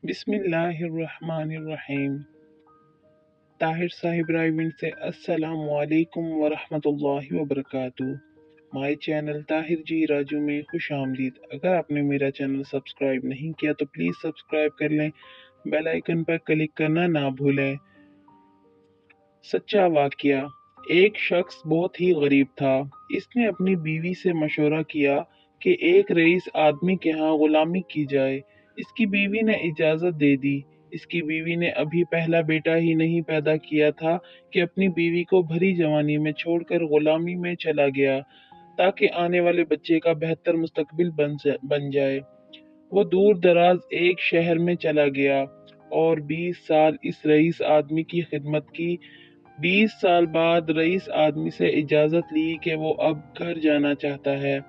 बिस्मिल्लाहिर्रहमानिर्रहीम। ताहिर साहिब राइविंड से अस्सलामु अलैकुम वरहमतुल्लाहि वबरकातुहू। माय चैनल ताहिर जी राजू में खुश आमदीद। अगर आपने मेरा चैनल सब्सक्राइब नहीं किया तो प्लीज़ सब्सक्राइब कर लें, बेल आइकन पर क्लिक करना ना भूलें। सच्चा वाकया। एक शख्स बहुत ही गरीब था। इसने अपनी बीवी से मशवरा किया कि एक रईस आदमी के यहाँ गुलामी की जाए। इसकी बीवी ने इजाज़त दे दी। इसकी बीवी ने अभी पहला बेटा ही नहीं पैदा किया था कि अपनी बीवी को भरी जवानी में छोड़कर गुलामी में चला गया ताकि आने वाले बच्चे का बेहतर मुस्तकबिल बन जाए। वो दूर दराज एक शहर में चला गया और 20 साल इस रईस आदमी की खिदमत की। 20 साल बाद रईस आदमी से इजाज़त ली कि वो अब घर जाना चाहता है।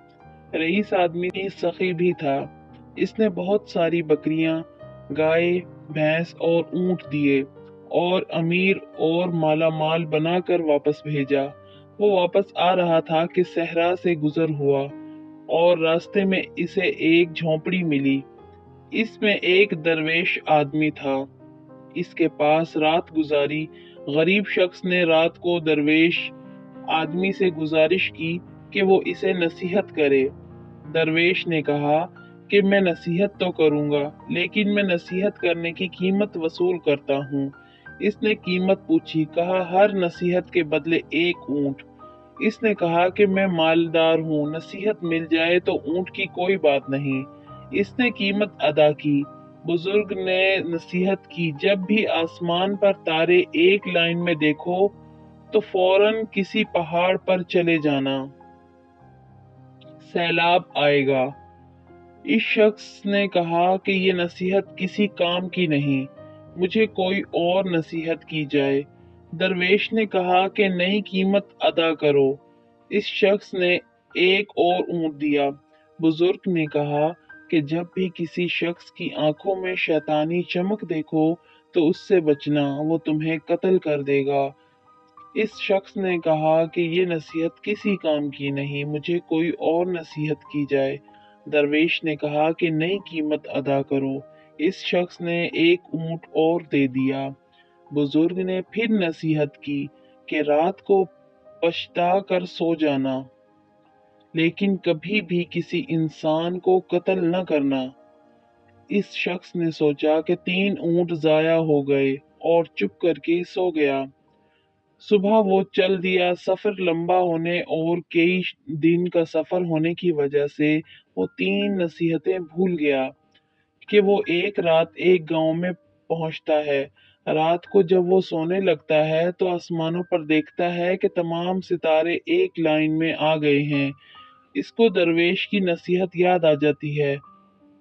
रईस आदमी सखी भी था। इसने बहुत सारी बकरियां, गाय, भैंस और ऊंट दिए और अमीर और मालामाल बनाकर वापस भेजा। वो वापस आ रहा था कि सहरा से गुजर हुआ और रास्ते में इसे एक झोंपड़ी मिली। इसमें एक दरवेश आदमी था। इसके पास रात गुजारी। गरीब शख्स ने रात को दरवेश आदमी से गुजारिश की कि वो इसे नसीहत करे। दरवेश ने कहा कि मैं नसीहत तो करूंगा, लेकिन मैं नसीहत करने की कीमत वसूल करता हूँ। इसने कीमत पूछी। कहा, हर नसीहत के बदले एक ऊंट। इसने कहा कि मैं मालदार हूँ, नसीहत मिल जाए तो ऊंट की कोई बात नहीं। इसने कीमत अदा की। बुजुर्ग ने नसीहत की, जब भी आसमान पर तारे एक लाइन में देखो तो फौरन किसी पहाड़ पर चले जाना, सैलाब आएगा। इस शख्स ने कहा कि ये नसीहत किसी काम की नहीं, मुझे कोई और नसीहत की जाए। दरवेश ने कहा कि नई कीमत अदा करो। इस शख्स ने एक और ऊंट दिया। बुजुर्ग ने कहा कि जब भी किसी शख्स की आंखों में शैतानी चमक देखो तो उससे बचना, वो तुम्हें कत्ल कर देगा। इस शख्स ने कहा कि ये नसीहत किसी काम की नहीं, मुझे कोई और नसीहत की जाए। दरवेश ने कहा कि नई कीमत अदा करो। इस शख्स ने एक ऊंट और दे दिया। बुजुर्ग ने फिर नसीहत की कि रात को पछता कर सो जाना, लेकिन कभी भी किसी इंसान को कत्ल न करना। इस शख्स ने सोचा कि 3 ऊंट जाया हो गए और चुप करके सो गया। सुबह वो चल दिया। सफर लंबा होने और कई दिन का सफर होने की वजह से वो 3 नसीहतें भूल गया कि वो एक रात एक गांव में पहुंचता है। रात को जब वो सोने लगता है तो आसमानों पर देखता है कि तमाम सितारे एक लाइन में आ गए हैं। इसको दरवेश की नसीहत याद आ जाती है।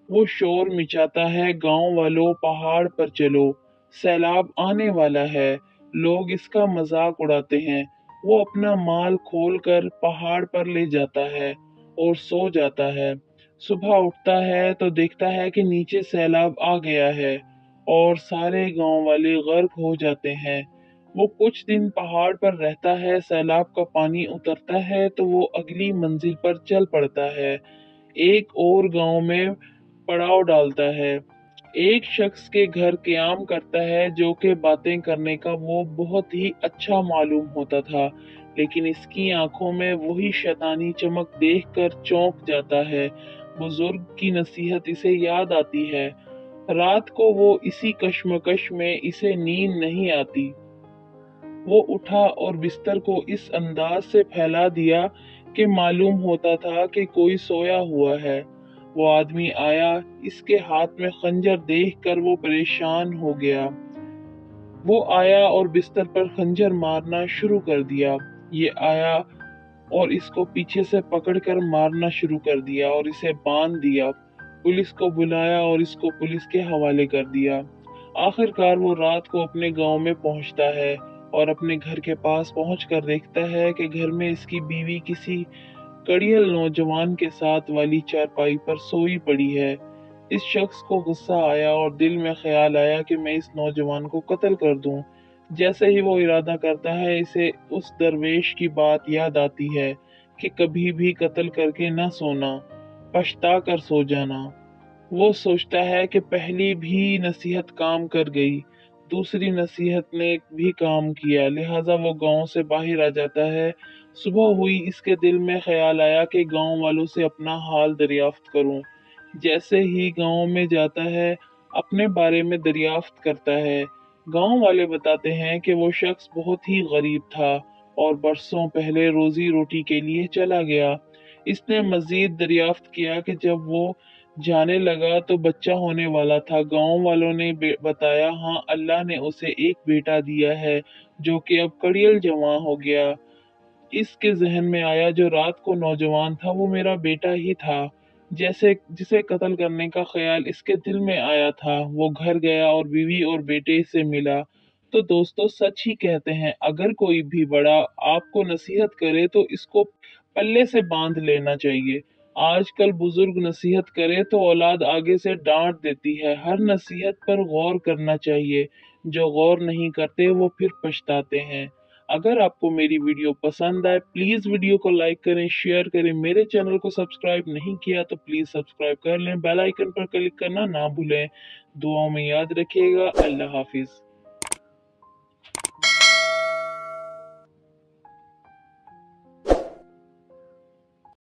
वो शोर मचाता है, गांव वालों पहाड़ पर चलो, सैलाब आने वाला है। लोग इसका मजाक उड़ाते हैं। वो अपना माल खोलकर पहाड़ पर ले जाता है और सो जाता है। सुबह उठता है तो देखता है कि नीचे सैलाब आ गया है और सारे गांव वाले गर्क हो जाते हैं। वो कुछ दिन पहाड़ पर रहता है। सैलाब का पानी उतरता है तो वो अगली मंजिल पर चल पड़ता है। एक और गांव में पड़ाव डालता है। एक शख्स के घर क़याम करता है जो कि बातें करने का वो बहुत ही अच्छा मालूम होता था, लेकिन इसकी आंखों में वही शैतानी चमक देखकर चौंक जाता है। बुजुर्ग की नसीहत इसे याद आती है। रात को वो इसी कश्मकश में इसे नींद नहीं आती। वो उठा और बिस्तर को इस अंदाज से फैला दिया कि मालूम होता था कि कोई सोया हुआ है। वो आदमी आया। इसके हाथ में खंजर देखकर वो परेशान हो गया। वो आया और बिस्तर पर खंजर मारना शुरू कर दिया। ये आया और इसको पीछे से पकड़कर मारना शुरू कर दिया और इसे बांध दिया। पुलिस को बुलाया और इसको पुलिस के हवाले कर दिया। आखिरकार वो रात को अपने गांव में पहुंचता है और अपने घर के पास पहुंचकर देखता है कि घर में इसकी बीवी किसी कड़ियल नौजवान के साथ वाली चारपाई पर सोई पड़ी है। इस शख्स को गुस्सा आया और दिल में ख्याल आया कि मैं इस नौजवान को कत्ल कर दूं। जैसे ही वो इरादा करता है, इसे उस दरवेश की बात याद आती है कि कभी भी कत्ल करके न सोना, पछता कर सो जाना। वो सोचता है कि पहली भी नसीहत काम कर गई, दूसरी नसीहत ने भी काम किया, लिहाजा वो गांव से बाहर आ जाता है। सुबह हुई, इसके दिल में ख्याल आया कि गांव वालों से अपना हाल दरियाफ्त करूं। जैसे ही गांव में जाता है, अपने बारे में दरियाफ्त करता है। गांव वाले बताते हैं कि वो शख्स बहुत ही गरीब था और बरसों पहले रोजी रोटी के लिए चला गया। इसने मजीद दरियाफ्त किया कि जब वो जाने लगा तो बच्चा होने वाला था। गांव वालों ने बताया, हाँ, अल्लाह ने उसे एक बेटा दिया है जो कि अब कड़ियल जवान हो गया। इसके जहन में आया, जो रात को नौजवान था वो मेरा बेटा ही था, जैसे जिसे कत्ल करने का ख्याल इसके दिल में आया था। वो घर गया और बीवी और बेटे से मिला। तो दोस्तों, सच ही कहते हैं, अगर कोई भी बड़ा आपको नसीहत करे तो इसको पल्ले से बांध लेना चाहिए। आजकल बुजुर्ग नसीहत करे तो औलाद आगे से डांट देती है। हर नसीहत पर गौर करना चाहिए। जो गौर नहीं करते वो फिर पछताते हैं। अगर आपको मेरी वीडियो पसंद आए, प्लीज वीडियो को लाइक करें, शेयर करें। मेरे चैनल को सब्सक्राइब नहीं किया तो प्लीज सब्सक्राइब कर लें। बेल आइकन पर क्लिक करना ना भूलें। दुआओं में याद रखिएगा। अल्लाह हाफिज।